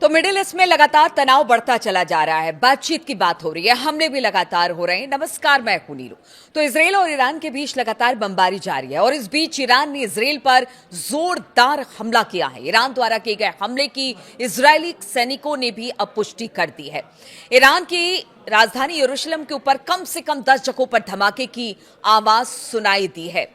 तो middle east में लगातार तनाव बढ़ता चला जा रहा है। बातचीत की बात हो रही है, हमले भी लगातार हो रहे हैं। नमस्कार, मैं हूं नीलू। तो इजराइल और ईरान के बीच लगातार बमबारी जारी है और इस बीच ईरान ने इजराइल पर जोरदार हमला किया है। ईरान द्वारा किए गए हमले की इजरायली सैनिकों ने भी अब पुष्टि कर दी है। ईरान की राजधानी यरूशलेम के ऊपर कम से कम 10 जगहों पर धमाके की आवाज सुनाई दी है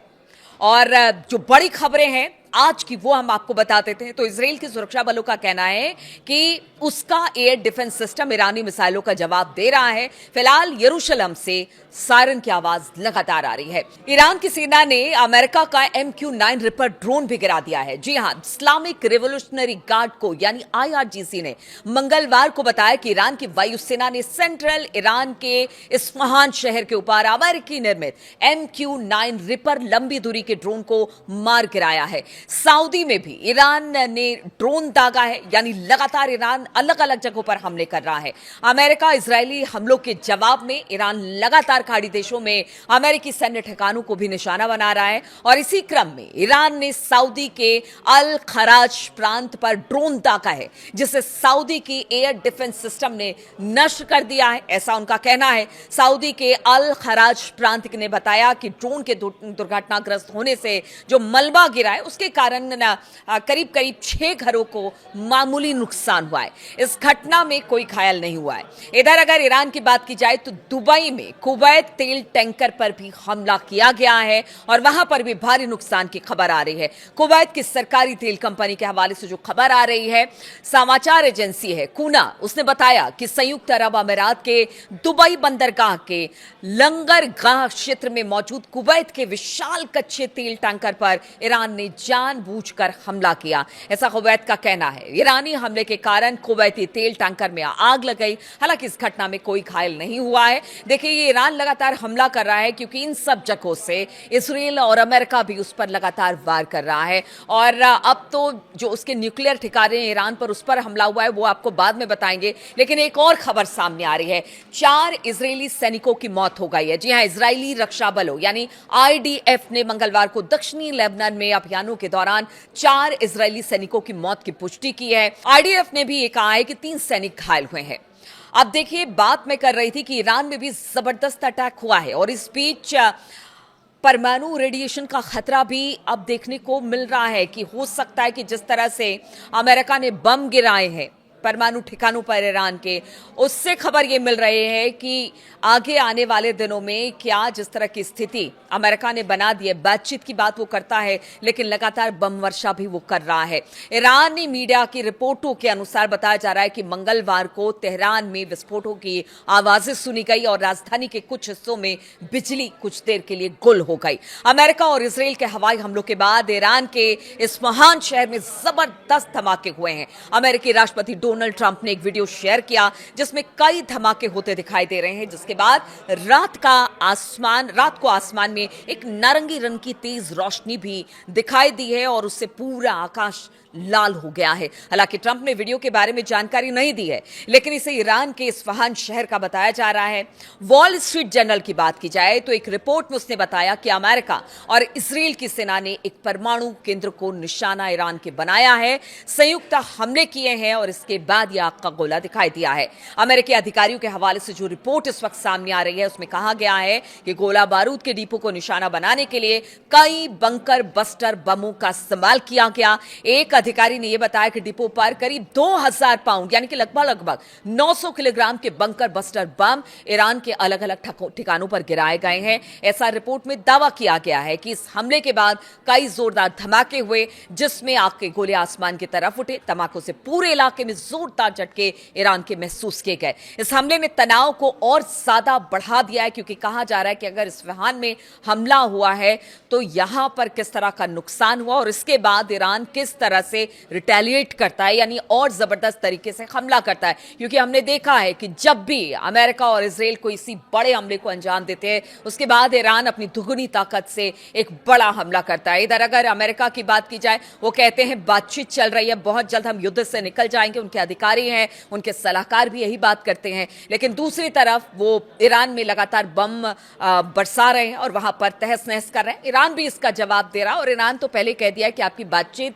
और जो बड़ी खबरें हैं आज की वो हम आपको बता देते हैं। तो इजराइल की सुरक्षा बलों का कहना है कि उसका एयर डिफेंस सिस्टम ईरानी मिसाइलों का जवाब दे रहा है। फिलहाल यरूशलेम से सायरन की आवाज लगातार आ रही है। ईरान की सेना ने अमेरिका का MQ-9 रिपर ड्रोन भी गिरा दिया है। जी हां, इस्लामिक रिवोल्यूशनरी गार्ड को यानी IRGC ने मंगलवार को बताया कि ईरान की वायुसेना ने सेंट्रल ईरान के इस्फहान शहर के ऊपर अमेरिकी निर्मित MQ-9 रिपर लंबी दूरी के ड्रोन को मार गिराया है। सऊदी में भी ईरान ने ड्रोन दागा है, यानी लगातार ईरान अलग अलग जगहों पर हमले कर रहा है। अमेरिका इजरायली हमलों के जवाब में ईरान लगातार खाड़ी देशों में अमेरिकी सैन्य ठिकानों को भी निशाना बना रहा है और इसी क्रम में ईरान ने सऊदी के अल खराज प्रांत पर ड्रोन दागा है, जिसे सऊदी की एयर डिफेंस सिस्टम ने नष्ट कर दिया है, ऐसा उनका कहना है। सऊदी के अल खराज प्रांत ने बताया कि ड्रोन के दुर्घटनाग्रस्त होने से जो मलबा गिरा है उसके कारण करीब करीब 6 घरों को मामूली नुकसान हुआ है। इस घटना में कोई घायल नहीं हुआ है। इधर अगर ईरान की बात की जाए तो दुबई में कुवैत तेल टैंकर पर भी हमला किया गया है और वहां पर भी भारी नुकसान की खबर आ रही है। कुवैत की सरकारी तेल कंपनी के हवाले से जो खबर आ रही है, समाचार एजेंसी है कूना, उसने बताया कि संयुक्त अरब अमीरात के दुबई बंदरगाह के लंगरगाह क्षेत्र में मौजूद कुवैत के विशाल कच्चे तेल टैंकर पर ईरान ने जानबूझकर हमला किया, ऐसा कुवैत का कहना है। ईरानी हमले के कारण कुवैती तेल टैंकर में आग लग गई। हालांकि इस घटना में कोई घायल नहीं हुआ है। देखिए, ये ईरान लगातार हमला कर रहा है क्योंकि इन सब जगहों से इजराइल और अमेरिका भी उस पर लगातार वार कर रहा है और अब तो जो उसके न्यूक्लियर ठिकाने ईरान पर, उस पर हमला हुआ है वो आपको बाद में बताएंगे। लेकिन एक और खबर सामने आ रही है, 4 इजरायली सैनिकों की मौत हो गई है। जी हां, इजरायली रक्षा बलों यानी IDF ने मंगलवार को दक्षिणी लेबनान में अभियानों के दौरान 4 इजरायली सैनिकों की मौत की पुष्टि की है। IDF ने भी ये कहा है कि 3 सैनिक घायल हुए हैं। अब देखिए, बात मैं कर रही थी कि ईरान में भी जबरदस्त अटैक हुआ है और इस बीच परमाणु रेडिएशन का खतरा भी अब देखने को मिल रहा है कि हो सकता है कि जिस तरह से अमेरिका ने बम गिराए हैं परमाणु ठिकानों पर ईरान के, उससे खबर ये मिल रही है कि आगे आने वाले दिनों में क्या जिस तरह की स्थिति अमेरिका ने बना दी है, बातचीत की बात वो करता है लेकिन लगातार बम वर्षा भी वो कर रहा है। ईरानी मीडिया की रिपोर्टों के अनुसार बताया जा रहा है कि मंगलवार को तेहरान में विस्फोटों की आवाजें सुनी गई और राजधानी के कुछ हिस्सों में बिजली कुछ देर के लिए गुल हो गई। अमेरिका और इसराइल के हवाई हमलों के बाद ईरान के इस महान शहर में जबरदस्त धमाके हुए हैं। अमेरिकी राष्ट्रपति डोनाल्ड ट्रंप ने एक वीडियो शेयर किया जिसमें कई धमाके होते दिखाई दे रहे हैं, जिसके बाद रात को आसमान में एक नारंगी रंग की तेज रोशनी भी दिखाई दी है और उससे पूरा आकाश लाल हो गया है। हालांकि ट्रंप ने वीडियो के बारे में जानकारी नहीं दी है, लेकिन इसे ईरान के इस्फहान शहर का बताया जा रहा है। वॉल स्ट्रीट जर्नल की बात की जाए तो एक रिपोर्ट में उसने बताया कि अमेरिका और इसराइल की सेना ने एक परमाणु केंद्र को निशाना ईरान के बनाया है, संयुक्त हमले किए हैं और इसके बाद यह आग का गोला दिखाई दिया है। अमेरिकी अधिकारियों के हवाले से जो रिपोर्ट इस वक्त सामने आ रही है उसमें कहा गया है कि गोला बारूद के डिपो को निशाना बनाने के लिए कई बंकर बस्टर बमों का इस्तेमाल किया गया। एक अधिकारी ने यह बताया कि डिपो पर करीब 2000 पाउंड यानी कि लगभग 900 किलोग्राम के बंकर बस्टर बम ईरान के अलग अलग ठिकानों पर गिराए गए हैं। ऐसा रिपोर्ट में दावा किया गया है कि इस हमले के बाद कई जोरदार धमाके हुए जिसमें आग के गोले आसमान की तरफ उठे। धमाकों से पूरे इलाके में जोरदार झटके ईरान के महसूस किए गए। इस हमले ने तनाव को और ज्यादा बढ़ा दिया है क्योंकि कहा जा रहा है कि अगर इस्फहान में हमला हुआ है तो यहां पर किस तरह का नुकसान हुआ और इसके बाद ईरान किस तरह से रिटेलिएट करता है, यानी और जबरदस्त तरीके से हमला करता है। क्योंकि हमने देखा है कि जब भी अमेरिका और इजराइल को इसी बड़े हमले को अंजाम देते हैं उसके बाद ईरान अपनी दुगनी ताकत से एक बड़ा हमला करता है। इधर अगर अमेरिका की बात की जाए, वो कहते हैं बातचीत चल रही है, बहुत जल्द हम युद्ध से निकल जाएंगे। उनके अधिकारी हैं, उनके सलाहकार भी यही बात करते हैं। लेकिन दूसरी तरफ वो ईरान में लगातार बम बरसा रहे हैं और वहां पर तहस नहस कर रहे हैं। ईरान भी इसका जवाब दे रहा है और ईरान तो पहले कह दिया है कि आपकी बातचीत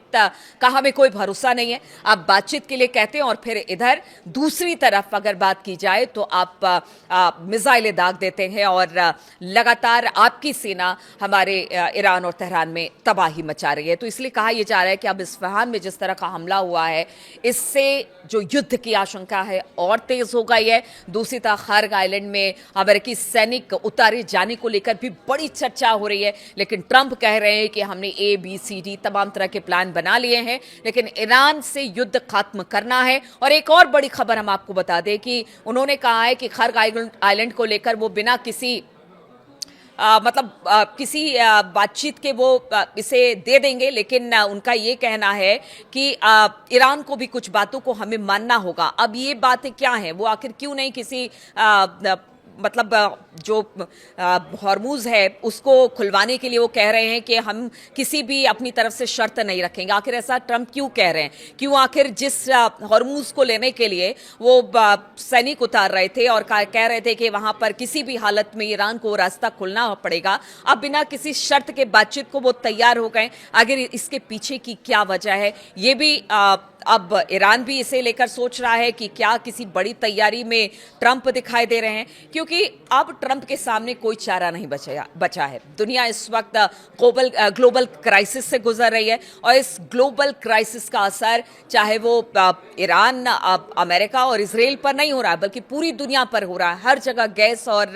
का हमें कोई भरोसा नहीं है। आप बातचीत के लिए कहते हैं और फिर इधर दूसरी तरफ अगर बात की जाए तो आप मिसाइलें दाग देते हैं और लगातार आपकी सेना हमारे ईरान और तेहरान में तबाही मचा रही है। तो इसलिए कहा यह जा रहा है कि अब इस्फहान में जिस तरह का हमला हुआ है, इससे जो युद्ध की आशंका है और तेज हो गई है। दूसरी तरफ खार्ग आइलैंड में अमेरिकी सैनिक उतारे जाने को लेकर भी बड़ी चर्चा हो रही है, लेकिन ट्रंप कह रहे हैं कि हमने ABCD तमाम तरह के प्लान बना लिए हैं, लेकिन ईरान से युद्ध खत्म करना है। और एक और बड़ी खबर हम आपको बता दें कि उन्होंने कहा है कि खार्ग आइलैंड को लेकर वो बिना किसी किसी बातचीत के वो इसे दे देंगे, लेकिन उनका ये कहना है कि ईरान को भी कुछ बातों को हमें मानना होगा। अब ये बातें क्या हैं, वो आखिर क्यों नहीं किसी जो हॉर्मूज है उसको खुलवाने के लिए वो कह रहे हैं कि हम किसी भी अपनी तरफ से शर्त नहीं रखेंगे। आखिर ऐसा ट्रंप क्यों कह रहे हैं? क्यों आखिर जिस हॉर्मूज को लेने के लिए वो सैनिक उतार रहे थे और कह रहे थे कि वहां पर किसी भी हालत में ईरान को रास्ता खुलना पड़ेगा, अब बिना किसी शर्त के बातचीत को वो तैयार हो गए। आखिर इसके पीछे की क्या वजह है, ये भी अब ईरान भी इसे लेकर सोच रहा है कि क्या किसी बड़ी तैयारी में ट्रंप दिखाई दे रहे हैं, क्योंकि अब ट्रंप के सामने कोई चारा नहीं बचा है। दुनिया इस वक्त ग्लोबल क्राइसिस से गुजर रही है और इस ग्लोबल क्राइसिस का असर चाहे वो ईरान, अमेरिका और इजराइल पर नहीं हो रहा है, बल्कि पूरी दुनिया पर हो रहा है। हर जगह गैस और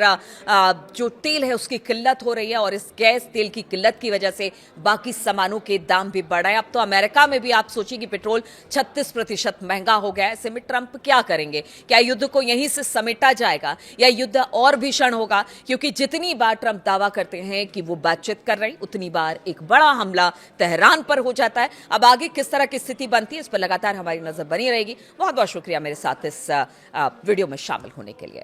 जो तेल है उसकी किल्लत हो रही है और इस गैस तेल की किल्लत की वजह से बाकी सामानों के दाम भी बढ़ रहे हैं। अब तो अमेरिका में भी आप सोचिए कि पेट्रोल 36% महंगा हो गया है। ऐसे में ट्रंप क्या करेंगे? क्या युद्ध को यहीं से समेटा जाएगा या युद्ध और भीषण होगा? क्योंकि जितनी बार ट्रंप दावा करते हैं कि वो बातचीत कर रहे हैं, उतनी बार एक बड़ा हमला तेहरान पर हो जाता है। अब आगे किस तरह की स्थिति बनती है, इस पर लगातार हमारी नजर बनी रहेगी। बहुत बहुत शुक्रिया मेरे साथ इस वीडियो में शामिल होने के लिए।